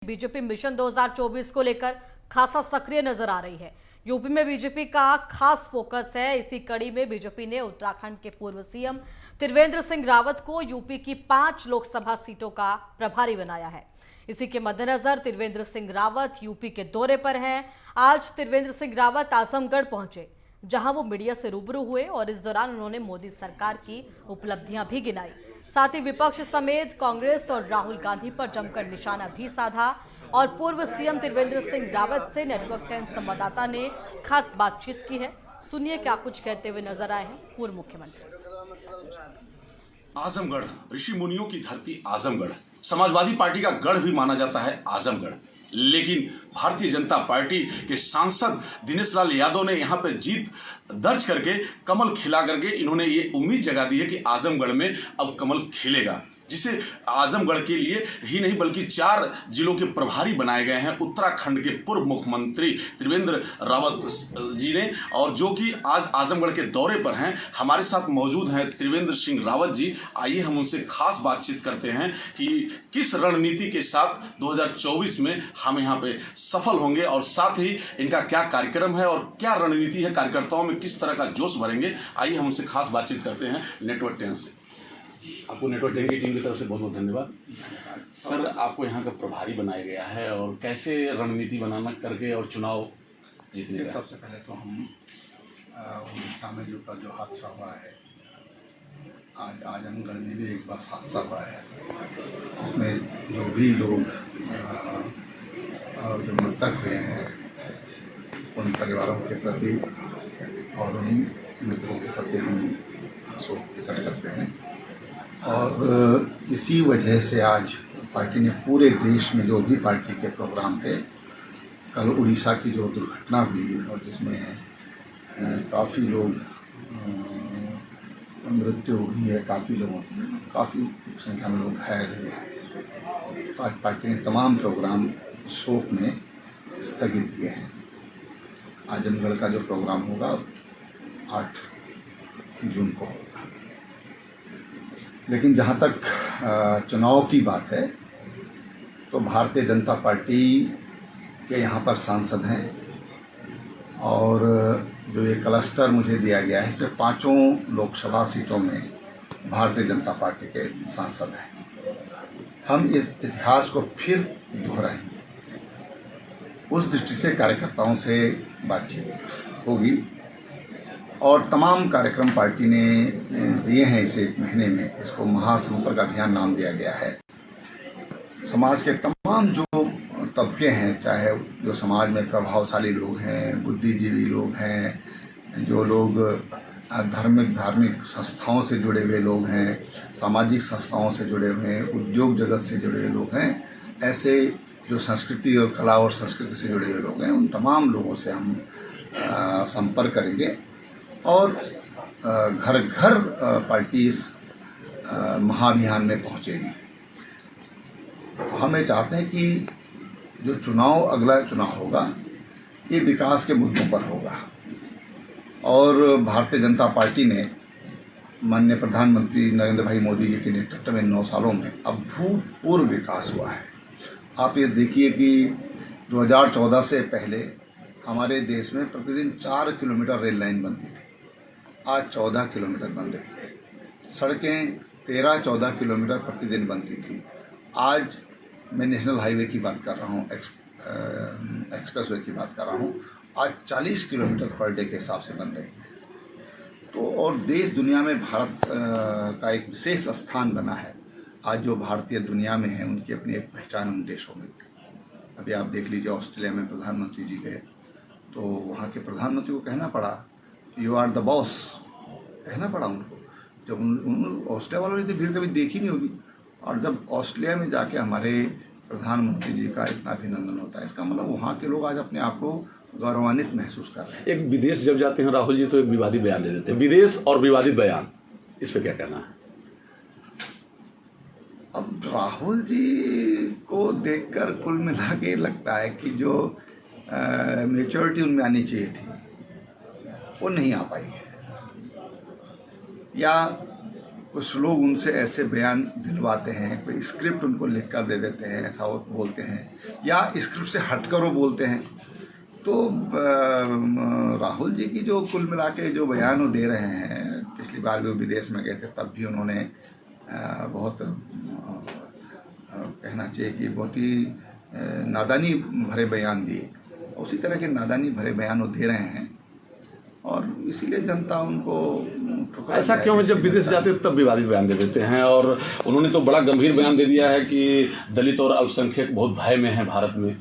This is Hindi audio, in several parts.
बीजेपी मिशन 2024 को लेकर खासा सक्रिय नजर आ रही है। यूपी में बीजेपी का खास फोकस है। इसी कड़ी में बीजेपी ने उत्तराखंड के पूर्व सीएम त्रिवेंद्र सिंह रावत को यूपी की 5 लोकसभा सीटों का प्रभारी बनाया है। इसी के मद्देनजर त्रिवेंद्र सिंह रावत यूपी के दौरे पर हैं। आज त्रिवेंद्र सिंह रावत आजमगढ़ पहुंचे, जहां वो मीडिया से रूबरू हुए और इस दौरान उन्होंने मोदी सरकार की उपलब्धियां भी गिनाई। साथ ही विपक्ष समेत कांग्रेस और राहुल गांधी पर जमकर निशाना भी साधा और पूर्व सीएम त्रिवेंद्र सिंह रावत से नेटवर्क 10 संवाददाता ने खास बातचीत की है। सुनिए क्या कुछ कहते हुए नजर आए हैं पूर्व मुख्यमंत्री। आजमगढ़, ऋषि मुनियों की धरती आजमगढ़, समाजवादी पार्टी का गढ़ भी माना जाता है आजमगढ़। लेकिन भारतीय जनता पार्टी के सांसद दिनेश लाल यादव ने यहां पर जीत दर्ज करके कमल खिला करके इन्होंने ये उम्मीद जगा दी है कि आजमगढ़ में अब कमल खिलेगा, जिसे आजमगढ़ के लिए ही नहीं बल्कि 4 जिलों के प्रभारी बनाए गए हैं उत्तराखंड के पूर्व मुख्यमंत्री त्रिवेंद्र रावत जी ने, और जो कि आज आजमगढ़ के दौरे पर हैं। हमारे साथ मौजूद हैं त्रिवेंद्र सिंह रावत जी। आइए हम उनसे खास बातचीत करते हैं कि किस रणनीति के साथ 2024 में हम यहाँ पे सफल होंगे और साथ ही इनका क्या कार्यक्रम है और क्या रणनीति है, कार्यकर्ताओं में किस तरह का जोश भरेंगे। आइए हम उनसे खास बातचीत करते हैं नेटवर्क 10 से। आपको नेटवर्क 10 की टीम की तरफ से बहुत बहुत धन्यवाद। सर, आपको यहाँ का प्रभारी बनाया गया है और कैसे रणनीति बनाना करके और चुनाव जीतने का? सबसे पहले तो हम उड़ीसा में जो हादसा हुआ है, आज आजमगढ़ में भी एक बस हादसा हुआ है, उसमें जो भी लोग जो मृतक हुए हैं उन परिवारों के प्रति और उन मृतकों के प्रति हम शोक प्रकट करते हैं। और इसी वजह से आज पार्टी ने पूरे देश में जो भी पार्टी के प्रोग्राम थे, कल उड़ीसा की जो दुर्घटना हुई और जिसमें काफ़ी लोग मृत्यु हुई है, काफ़ी लोगों की काफ़ी संख्या में लोग घायल हुए हैं, तो आज पार्टी ने तमाम प्रोग्राम शोक में स्थगित किए हैं। आजमगढ़ का जो प्रोग्राम होगा 8 जून को होगा। लेकिन जहाँ तक चुनाव की बात है, तो भारतीय जनता पार्टी के यहाँ पर सांसद हैं और जो ये क्लस्टर मुझे दिया गया है, इसमें 5 लोकसभा सीटों में भारतीय जनता पार्टी के सांसद हैं। हम इस इतिहास को फिर दोहराएंगे, उस दृष्टि से कार्यकर्ताओं से बातचीत होगी और तमाम कार्यक्रम पार्टी ने दिए हैं इस 1 महीने में। इसको महासंपर्क अभियान नाम दिया गया है। समाज के तमाम जो तबके हैं, चाहे जो समाज में प्रभावशाली लोग हैं, बुद्धिजीवी लोग हैं, जो लोग धार्मिक संस्थाओं से जुड़े हुए लोग हैं, सामाजिक संस्थाओं से जुड़े हुए हैं, उद्योग जगत से जुड़े हुए लोग हैं, ऐसे जो संस्कृति और कला और संस्कृति से जुड़े हुए लोग हैं, उन तमाम लोगों से हम संपर्क करेंगे और घर घर पार्टी इस महाअभियान में पहुंचेगी। हम ये चाहते हैं कि जो चुनाव, अगला चुनाव होगा, ये विकास के मुद्दों पर होगा और भारतीय जनता पार्टी ने माननीय प्रधानमंत्री नरेंद्र भाई मोदी जी के नेतृत्व में 9 सालों में अभूतपूर्व विकास हुआ है। आप ये देखिए कि 2014 से पहले हमारे देश में प्रतिदिन 4 किलोमीटर रेल लाइन बनती थी, आज 14 किलोमीटर बन रही है। सड़कें 13-14 किलोमीटर प्रतिदिन बनती थी, आज मैं नेशनल हाईवे की बात कर रहा हूँ, एक्सप्रेस वे की बात कर रहा हूँ, आज 40 किलोमीटर पर डे के हिसाब से बन रही है। तो और देश दुनिया में भारत का एक विशेष स्थान बना है। आज जो भारतीय दुनिया में है, उनकी अपनी एक पहचान उन देशों में। अभी आप देख लीजिए, ऑस्ट्रेलिया में प्रधानमंत्री जी गए तो वहाँ के प्रधानमंत्री को कहना पड़ा यू आर द बॉस, कहना पड़ा उनको। जब उन ऑस्ट्रेलिया वालों ने भीड़ कभी देखी नहीं होगी, और जब ऑस्ट्रेलिया में जाके हमारे प्रधानमंत्री जी का इतना अभिनंदन होता है, इसका मतलब वहाँ के लोग आज अपने आप को गौरवान्वित महसूस कर रहे हैं। एक विदेश जब जाते हैं राहुल जी तो एक विवादित बयान दे देते हैं, विदेश और विवादित बयान, इस पर क्या कहना है? अब राहुल जी को देखकर कुल मिला के लगता है कि जो मैच्योरिटी उनमें आनी चाहिए थी वो नहीं आ पाई है, या कुछ लोग उनसे ऐसे बयान दिलवाते हैं, कोई स्क्रिप्ट उनको लिख कर दे देते हैं, ऐसा वो बोलते हैं, या स्क्रिप्ट से हटकर वो बोलते हैं। तो राहुल जी की जो कुल मिला के जो बयान वो दे रहे हैं, पिछली बार भी वो विदेश में गए थे तब भी उन्होंने बहुत कहना चाहिए कि बहुत ही नादानी भरे बयान दिए। उसी तरह के नादानी भरे बयान वो दे रहे हैं और इसीलिए जनता उनको ठुकरा ऐसा दिया क्यों है है। जब विदेश जाते हैं तब विवादित बयान दे देते हैं? और उन्होंने तो बड़ा गंभीर बयान दे दिया है कि दलित और अल्पसंख्यक बहुत भय में हैं भारत में।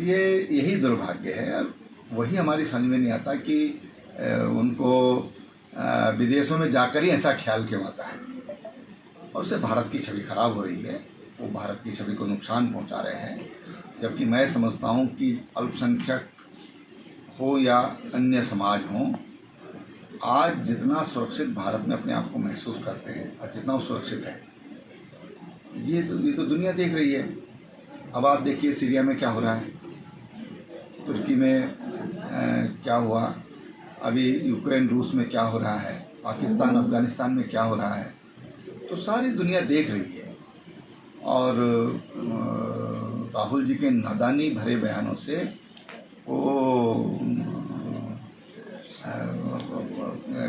ये यही दुर्भाग्य है और वही हमारी समझ में नहीं आता कि उनको विदेशों में जाकर ही ऐसा ख्याल क्यों आता है और उससे भारत की छवि खराब हो रही है। वो भारत की छवि को नुकसान पहुंचा रहे हैं, जबकि मैं समझता हूं कि अल्पसंख्यक हो या अन्य समाज हो, आज जितना सुरक्षित भारत में अपने आप को महसूस करते हैं और जितना वो सुरक्षित है, ये तो दुनिया देख रही है। अब आप देखिए सीरिया में क्या हो रहा है, तुर्की में क्या हुआ, अभी यूक्रेन रूस में क्या हो रहा है, पाकिस्तान अफगानिस्तान में क्या हो रहा है, तो सारी दुनिया देख रही है। और राहुल जी के नादानी भरे बयानों से वो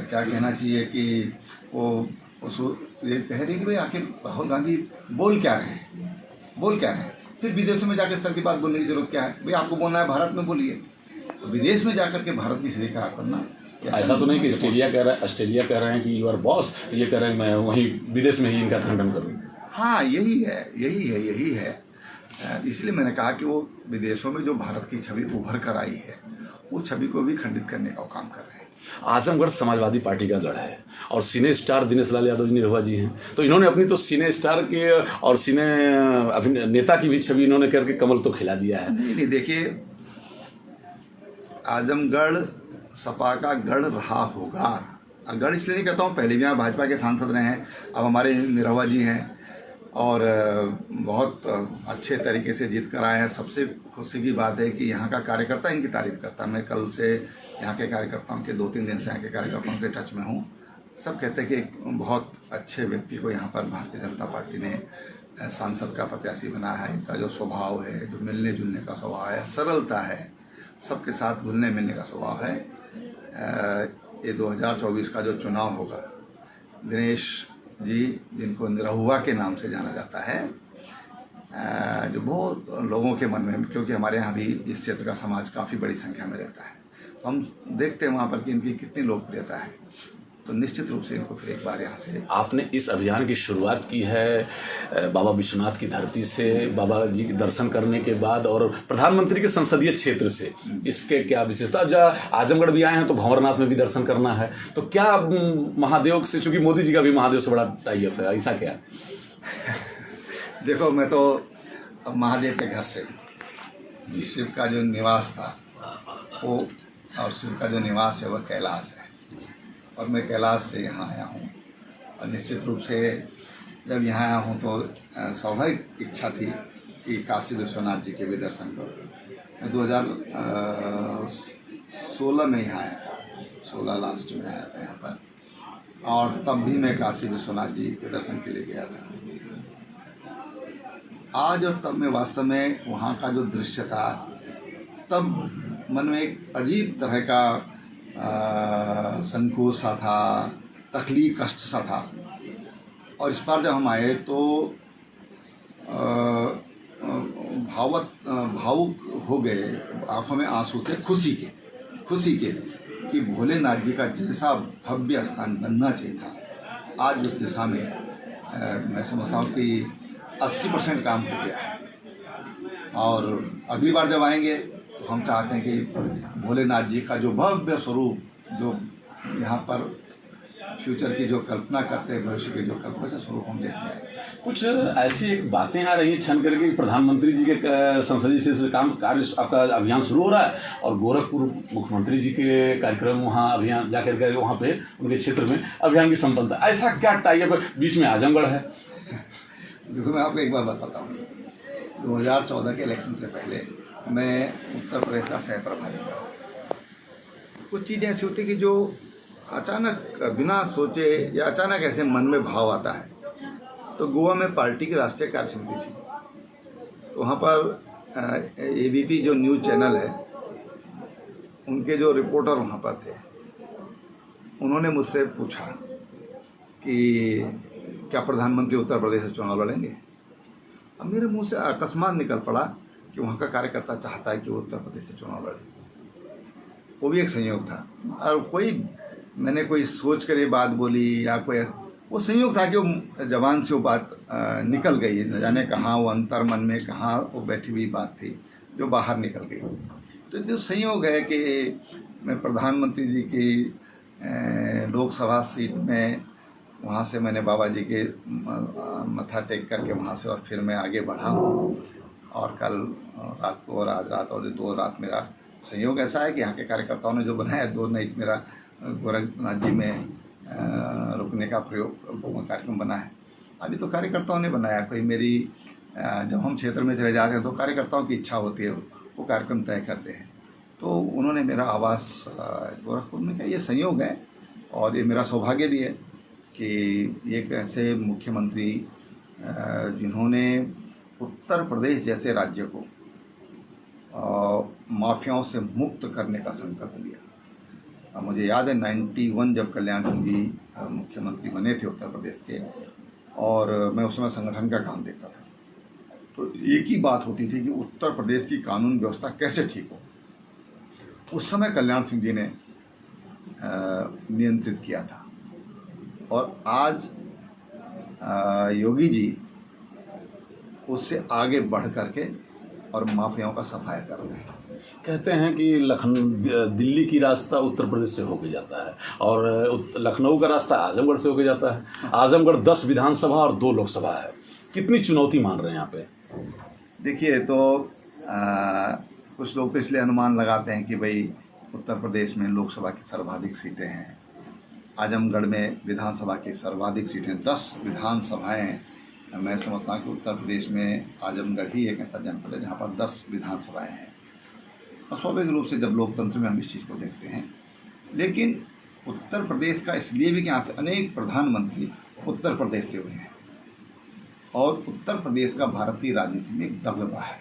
क्या कहना चाहिए कि वो ये कह रही कि भाई आखिर राहुल गांधी बोल क्या रहे हैं, फिर विदेशों में जाकर इस तरह की बात बोलने की जरूरत क्या है? भाई आपको बोलना है भारत में बोलिए, तो विदेश में जाकर के भारत की छवि खराब करना। ऐसा तो नहीं कि ऑस्ट्रेलिया कह रहे हैं कि यू आर बॉस, तो ये कह रहे हैं मैं वहीं विदेश में ही इनका खंडन करूँ। हाँ, यही है। इसलिए मैंने कहा कि वो विदेशों में जो भारत की छवि उभर कर आई है, उस छवि को भी खंडित करने का काम कर रहे हैं। आजमगढ़ समाजवादी पार्टी का गढ़ है और सिने स्टार दिनेश लाल यादव जी निरहुआ जी हैं, तो इन्होंने अपनी तो सिने स्टार के और सिने नेता की भी छवि इन्होंने करके कमल तो खिला दिया है। नहीं, देखिए, आजमगढ़ सपा का गढ़ रहा होगा। गढ़ इसलिए नहीं कहता हूँ, पहले भी यहाँ भाजपा के सांसद रहे हैं, अब हमारे निरहुआ जी हैं और बहुत अच्छे तरीके से जीत कर आए हैं। सबसे खुशी की बात है कि यहाँ का कार्यकर्ता इनकी तारीफ करता है। मैं कल से यहाँ के कार्यकर्ताओं के 2-3 दिन से यहाँ के कार्यकर्ताओं के टच में हूँ। सब कहते हैं कि एक बहुत अच्छे व्यक्ति को यहाँ पर भारतीय जनता पार्टी ने सांसद का प्रत्याशी बनाया है। इनका जो स्वभाव है, जो मिलने जुलने का स्वभाव है, सरलता है, सबके साथ घुलने मिलने का स्वभाव है। ये 2024 का जो चुनाव होगा, दिनेश जी जिनको निरहुआ के नाम से जाना जाता है, जो बहुत लोगों के मन में, क्योंकि हमारे यहाँ भी इस क्षेत्र का समाज काफ़ी बड़ी संख्या में रहता है, तो हम देखते हैं वहाँ पर कि इनकी कितनी लोकप्रियता है। तो निश्चित रूप से इनको फिर एक बार यहाँ से। आपने इस अभियान की शुरुआत की है बाबा विश्वनाथ की धरती से, बाबा जी के दर्शन करने के बाद और प्रधानमंत्री के संसदीय क्षेत्र से, इसके क्या विशेषता? जब आजमगढ़ भी आए हैं तो भंवरनाथ में भी दर्शन करना है, तो क्या महादेव से, चूंकि मोदी जी का भी महादेव से बड़ा टाई अप है, ऐसा क्या? देखो, मैं तो महादेव के घर से जी, शिव का जो निवास था वो, और शिव का जो निवास है वह कैलाश है, और मैं कैलाश से यहाँ आया हूँ। और निश्चित रूप से जब यहाँ आया हूँ तो स्वाभाविक इच्छा थी कि काशी विश्वनाथ जी के भी दर्शन करूँ। मैं 2016 में यहाँ आया था, 16 लास्ट में आया था यहाँ पर, और तब भी मैं काशी विश्वनाथ जी के दर्शन के लिए गया था। आज और तब में वास्तव में वहाँ का जो दृश्य था, तब मन में एक अजीब तरह का संकोच सा था, तकलीफ, कष्ट सा था। और इस बार जब हम आए तो भावुक हो गए, आंखों में आंसू थे खुशी के कि भोलेनाथ जी का जैसा भव्य स्थान बनना चाहिए था, आज उस दिशा में मैं समझता हूँ कि 80% काम हो गया है। और अगली बार जब आएंगे तो हम चाहते हैं कि भोलेनाथ जी का जो भव्य स्वरूप, जो यहाँ पर फ्यूचर की जो कल्पना करते हैं, भविष्य की जो कल्पना से स्वरूप हम देखते हैं। कुछ ऐसी एक बातें आ रही हैं छन करके, प्रधानमंत्री जी के संसदीय से काम कार्य आपका अभियान शुरू हो रहा है और गोरखपुर मुख्यमंत्री जी के कार्यक्रम वहाँ अभियान जाकर के वहाँ पे उनके क्षेत्र में अभियान की संपन्नता, ऐसा क्या टाई अप? बीच में आजमगढ़ है। देखो, मैं आपको एक बात बताता हूँ, 2014 के इलेक्शन से पहले मैं उत्तर प्रदेश का सह प्रभारी था। कुछ चीज़ें ऐसी होती कि जो अचानक बिना सोचे या अचानक ऐसे मन में भाव आता है। तो गोवा में पार्टी की राष्ट्रीय कार्य समिति थी, तो वहाँ पर एबीपी जो न्यूज़ चैनल है, उनके जो रिपोर्टर वहाँ पर थे, उन्होंने मुझसे पूछा कि क्या प्रधानमंत्री उत्तर प्रदेश से चुनाव लड़ेंगे। अब मेरे मुंह से अकस्मात निकल पड़ा कि वहाँ का कार्यकर्ता चाहता है कि वो उत्तर प्रदेश से चुनाव लड़े। वो भी एक संयोग था, और मैंने कोई सोच कर ये बात बोली या वो संयोग था कि वो जबान से वो बात निकल गई, न जाने कहाँ वो अंतर मन में कहाँ वो बैठी हुई बात थी जो बाहर निकल गई। तो जो संयोग है कि मैं प्रधानमंत्री जी की लोकसभा सीट में, वहाँ से मैंने बाबा जी के मत्था टेक करके वहाँ से और फिर मैं आगे बढ़ा हूँ। और कल रात को और आज रात और 2 रात मेरा संयोग ऐसा है कि यहाँ के कार्यकर्ताओं ने जो बनाया 2 नाइट मेरा गोरखनाथ जी में रुकने का कार्यक्रम बना है। अभी तो कार्यकर्ताओं ने बनाया, कोई मेरी जब हम क्षेत्र में चले जाते हैं तो कार्यकर्ताओं की इच्छा होती है, वो कार्यक्रम तय करते हैं। तो उन्होंने मेरा आवास गोरखपुर में किया। ये संयोग है और ये मेरा सौभाग्य भी है कि एक ऐसे मुख्यमंत्री जिन्होंने उत्तर प्रदेश जैसे राज्य को माफियाओं से मुक्त करने का संकल्प लिया। मुझे याद है 91 जब कल्याण सिंह जी मुख्यमंत्री बने थे उत्तर प्रदेश के, और मैं उस समय संगठन का काम देखता था, तो एक ही बात होती थी कि उत्तर प्रदेश की कानून व्यवस्था कैसे ठीक हो। उस समय कल्याण सिंह जी ने नियंत्रित किया था, और आज योगी जी उससे आगे बढ़ करके और माफियाओं का सफाया कर रहे हैं। कहते हैं कि दिल्ली की रास्ता उत्तर प्रदेश से होके जाता है और लखनऊ का रास्ता आजमगढ़ से होके जाता है। आजमगढ़ 10 विधानसभा और 2 लोकसभा है, कितनी चुनौती मान रहे हैं यहाँ पे? देखिए, तो कुछ लोग तो इसलिए अनुमान लगाते हैं कि भाई उत्तर प्रदेश में लोकसभा की सर्वाधिक सीटें हैं, आजमगढ़ में विधानसभा की सर्वाधिक सीटें 10 विधानसभाएं हैं। मैं समझता हूँ कि उत्तर प्रदेश में आजमगढ़ ही एक ऐसा जनपद है जहाँ पर 10 विधानसभाएं हैं। और स्वाभाविक रूप से जब लोकतंत्र में हम इस चीज़ को देखते हैं, लेकिन उत्तर प्रदेश का इसलिए भी कि यहाँ से अनेक प्रधानमंत्री उत्तर प्रदेश से हुए हैं, और उत्तर प्रदेश का भारतीय राजनीति में एक दबदबा है।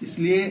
इसलिए